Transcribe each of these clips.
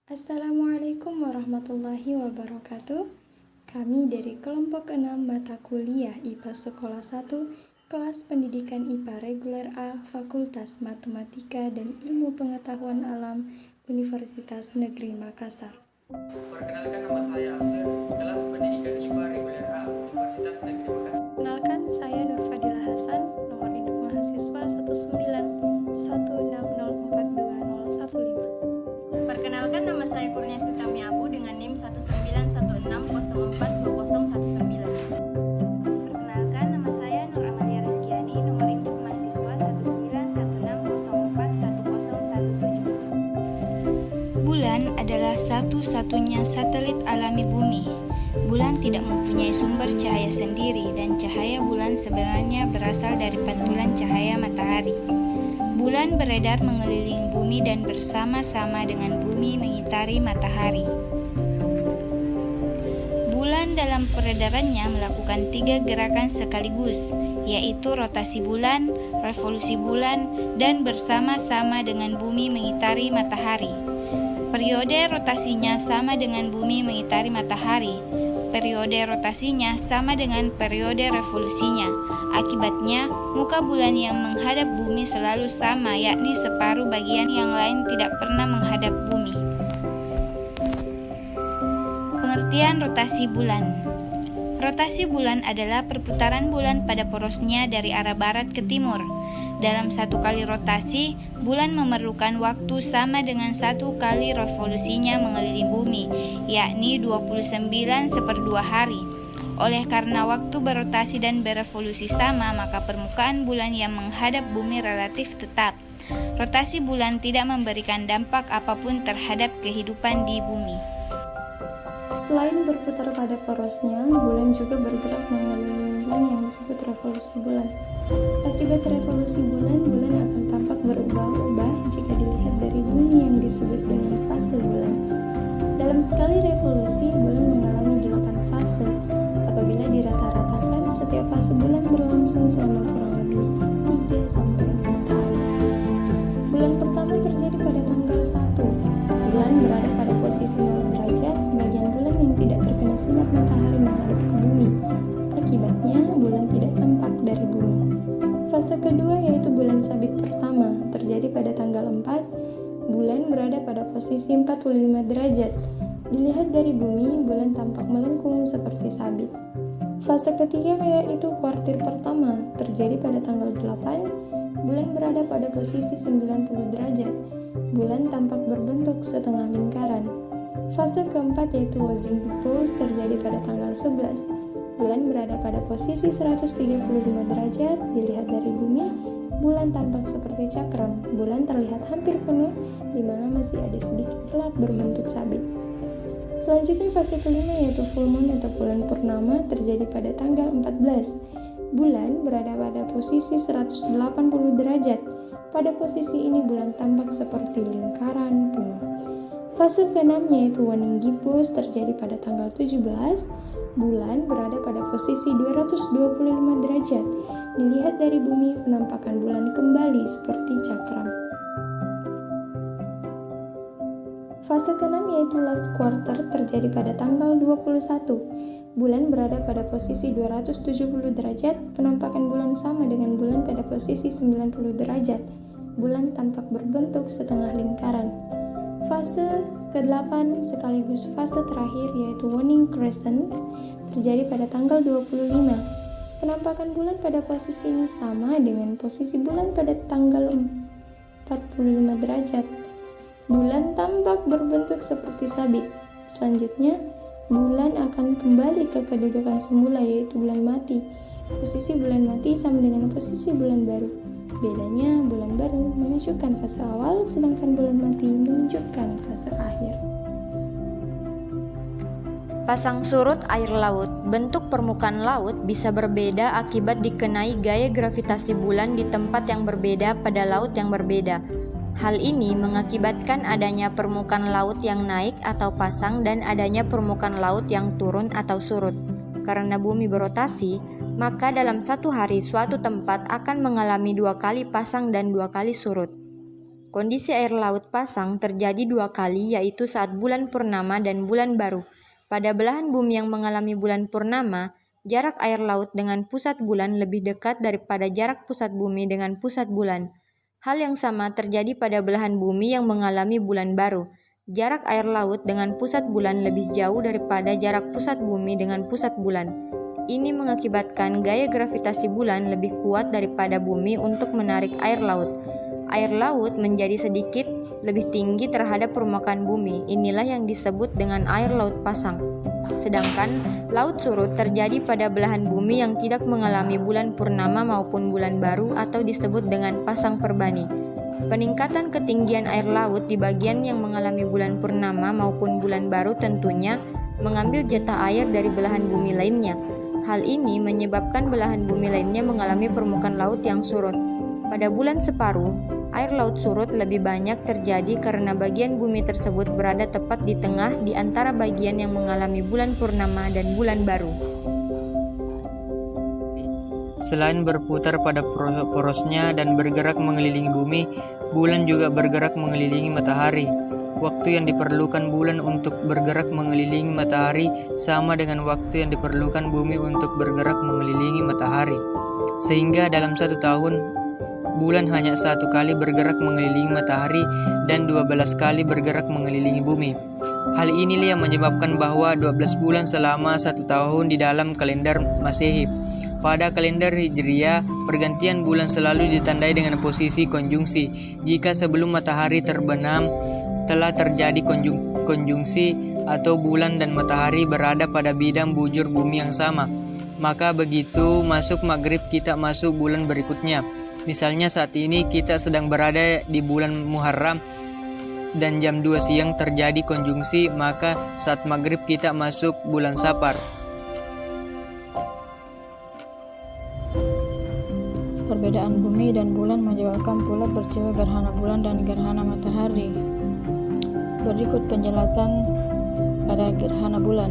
Assalamualaikum warahmatullahi wabarakatuh. Kami dari kelompok 6 mata kuliah IPA Sekolah 1, kelas pendidikan IPA reguler A, Fakultas Matematika dan Ilmu Pengetahuan Alam, Universitas Negeri Makassar. Perkenalkan, nama saya Asir, kelas pendidikan IPA reguler A, Universitas Negeri Makassar. Perkenalkan, saya Nur Fadila Hasan, nomor induk mahasiswa 19160420115. Perkenalkan, nama saya Kurnia Sutami Abu dengan NIM 19160420119. Perkenalkan, nama saya Nur Amalia Rizkiani, nomor induk mahasiswa 191604117. Bulan adalah satu-satunya satelit alami bumi. Bulan tidak mempunyai sumber cahaya sendiri dan cahaya bulan sebenarnya berasal dari pantulan cahaya matahari. Bulan beredar mengelilingi bumi dan bersama-sama dengan bumi mengitari matahari. Bulan dalam peredarannya melakukan 3 gerakan sekaligus, yaitu rotasi bulan, revolusi bulan, dan bersama-sama dengan bumi mengitari matahari. Periode rotasinya sama dengan bumi mengitari matahari. Periode rotasinya sama dengan periode revolusinya. Akibatnya, muka bulan yang menghadap bumi selalu sama, yakni separuh bagian yang lain tidak pernah menghadap bumi. Pengertian rotasi bulan. Rotasi bulan adalah perputaran bulan pada porosnya dari arah barat ke timur. Dalam satu kali rotasi, bulan memerlukan waktu sama dengan satu kali revolusinya mengelilingi bumi, yakni 29/2 hari. Oleh karena waktu berotasi dan berevolusi sama, maka permukaan bulan yang menghadap bumi relatif tetap. Rotasi bulan tidak memberikan dampak apapun terhadap kehidupan di bumi. Selain berputar pada porosnya, bulan juga bergerak mengelilingi bumi yang disebut revolusi bulan. Akibat revolusi bulan, bulan akan tampak berubah-ubah jika dilihat dari bumi yang disebut dengan fase bulan. Dalam sekali revolusi, bulan mengalami 8 fase. Apabila dirata-ratakan, setiap fase bulan berlangsung selama kurang lebih 3-4 hari. Bulan pertama terjadi pada tanggal 1. Bulan berada pada posisi 0 derajat, bagian bulan yang tidak terkena sinar matahari menghadap ke bumi. Akibatnya, bulan tidak tampak dari bumi. Fase kedua yaitu bulan sabit pertama, terjadi pada tanggal 4. Bulan berada pada posisi 45 derajat. Dilihat dari bumi, bulan tampak melengkung seperti sabit. Fase ketiga yaitu kuartir pertama, terjadi pada tanggal 8. Bulan berada pada posisi 90 derajat. Bulan tampak berbentuk setengah lingkaran. Fase keempat yaitu Wazing Pose, terjadi pada tanggal 11. Bulan berada pada posisi 135 derajat. Dilihat dari bumi, bulan tampak seperti cakram. Bulan terlihat hampir penuh, di mana masih ada sedikit gelap berbentuk sabit. Selanjutnya fase kelima yaitu Full Moon atau bulan purnama, terjadi pada tanggal 14. Bulan berada pada posisi 180 derajat. Pada posisi ini bulan tampak seperti lingkaran penuh. Fase keenam yaitu Waning Pose, terjadi pada tanggal 17. Bulan berada pada posisi 225 derajat. Dilihat dari bumi, penampakan bulan kembali seperti cakram. Fase keenam yaitu Last Quarter, terjadi pada tanggal 21. Bulan berada pada posisi 270 derajat, penampakan bulan sama dengan bulan pada posisi 90 derajat. Bulan tampak berbentuk setengah lingkaran. Fase ke-8 sekaligus fase terakhir yaitu Waning Crescent, terjadi pada tanggal 25. Penampakan bulan pada posisi ini sama dengan posisi bulan pada tanggal 45 derajat. Bulan tampak berbentuk seperti sabit. Selanjutnya, bulan akan kembali ke kedudukan semula yaitu bulan mati. Posisi bulan mati sama dengan posisi bulan baru. Bedanya, bulan baru menunjukkan fase awal, sedangkan bulan mati menunjukkan fase akhir. Pasang surut air laut. Bentuk permukaan laut bisa berbeda akibat dikenai gaya gravitasi bulan di tempat yang berbeda pada laut yang berbeda. Hal ini mengakibatkan adanya permukaan laut yang naik atau pasang dan adanya permukaan laut yang turun atau surut. Karena bumi berotasi, maka dalam satu hari suatu tempat akan mengalami 2 kali pasang dan 2 kali surut. Kondisi air laut pasang terjadi 2 kali, yaitu saat bulan purnama dan bulan baru. Pada belahan bumi yang mengalami bulan purnama, jarak air laut dengan pusat bulan lebih dekat daripada jarak pusat bumi dengan pusat bulan. Hal yang sama terjadi pada belahan bumi yang mengalami bulan baru. Jarak air laut dengan pusat bulan lebih jauh daripada jarak pusat bumi dengan pusat bulan. Ini mengakibatkan gaya gravitasi bulan lebih kuat daripada bumi untuk menarik air laut. Air laut menjadi sedikit lebih tinggi terhadap permukaan bumi. Inilah yang disebut dengan air laut pasang. Sedangkan laut surut terjadi pada belahan bumi yang tidak mengalami bulan purnama maupun bulan baru atau disebut dengan pasang perbani. Peningkatan ketinggian air laut di bagian yang mengalami bulan purnama maupun bulan baru tentunya mengambil jatah air dari belahan bumi lainnya. Hal ini menyebabkan belahan bumi lainnya mengalami permukaan laut yang surut. Pada bulan separuh, air laut surut lebih banyak terjadi karena bagian bumi tersebut berada tepat di tengah di antara bagian yang mengalami bulan purnama dan bulan baru. Selain berputar pada porosnya dan bergerak mengelilingi bumi, bulan juga bergerak mengelilingi matahari. Waktu yang diperlukan bulan untuk bergerak mengelilingi matahari sama dengan waktu yang diperlukan bumi untuk bergerak mengelilingi matahari. Sehingga dalam 1 tahun, bulan hanya 1 kali bergerak mengelilingi matahari dan 12 kali bergerak mengelilingi bumi. Hal inilah yang menyebabkan bahwa 12 bulan selama 1 tahun di dalam kalender Masehi. Pada kalender Hijriah, pergantian bulan selalu ditandai dengan posisi konjungsi. Jika sebelum matahari terbenam telah terjadi konjungsi atau bulan dan matahari berada pada bidang bujur bumi yang sama, maka begitu masuk maghrib kita masuk bulan berikutnya. Misalnya saat ini kita sedang berada di bulan Muharram dan jam 2 siang terjadi konjungsi, maka saat maghrib kita masuk bulan Safar. Perbedaan bumi dan bulan menyebabkan pula peristiwa gerhana bulan dan gerhana matahari. Berikut penjelasan pada gerhana bulan.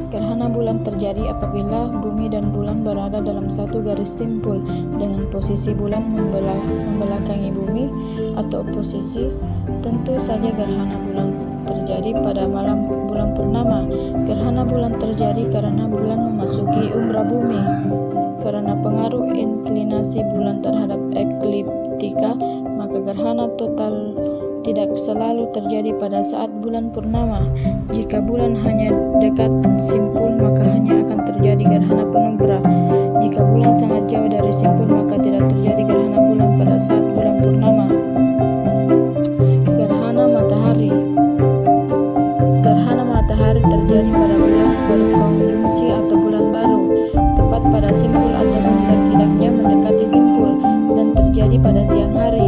Gerhana bulan terjadi apabila bumi dan bulan berada dalam satu garis simpul dengan posisi bulan membelakangi bumi atau posisi. Tentu saja gerhana bulan terjadi pada malam bulan purnama. Gerhana bulan terjadi karena bulan memasuki umbra bumi. Karena pengaruh inklinasi bulan terhadap ekliptika, maka gerhana total tidak selalu terjadi pada saat bulan purnama. Jika bulan hanya dekat simpul, maka hanya akan terjadi gerhana penumbra. Jika bulan sangat jauh dari simpul, maka tidak terjadi gerhana bulan pada saat bulan purnama. Gerhana matahari. Gerhana matahari terjadi pada bulan berkonjungsi atau bulan baru, tepat pada simpul atau setidak-tidaknya mendekati simpul, dan terjadi pada siang hari.